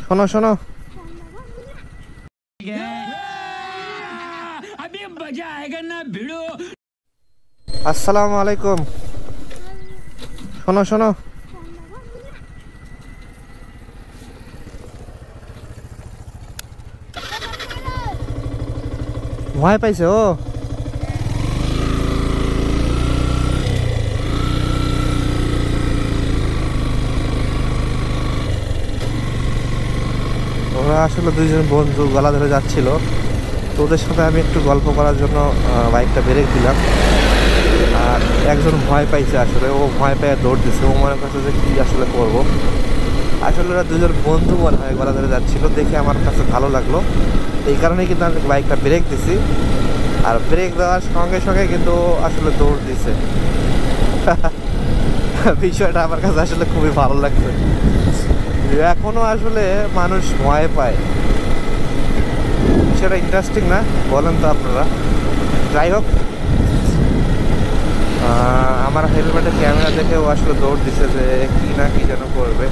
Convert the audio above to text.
শোনো শোনো, আসসালামু আলাইকুম। শোনো শোনো, ভয় পাইছে ও। ওরা আসলে দুইজন বন্ধু গলা ধরে যাচ্ছিল, তো ওদের সাথে আমি একটু গল্প করার জন্য বাইকটা ব্রেক দিলাম। আর একজন ভয় পাইছে, আসলে ও ভয় পেয়ে দৌড় দিচ্ছে। ও মনে করছে যে কী আসলে করবো। আসলে ওরা দুজন বন্ধু মনে হয় গলা ধরে যাচ্ছিল, দেখে আমার কাছে ভালো লাগলো। এই কারণেই কিন্তু আমি বাইকটা ব্রেক দিছি। আর ব্রেক দেওয়ার সঙ্গে সঙ্গে কিন্তু আসলে দৌড় দিছে। বিষয়টা আমার কাছে আসলে খুবই ভালো লাগছে। এখনো আসলে মানুষ ভয় পায়, সেটা ইন্টারেস্টিং না বলেন তো আপনারা? যাই হোক, আমার হেলমেটের ক্যামেরা দেখে ও আসলে দৌড় দিছে যে কি না কি যেন করবে।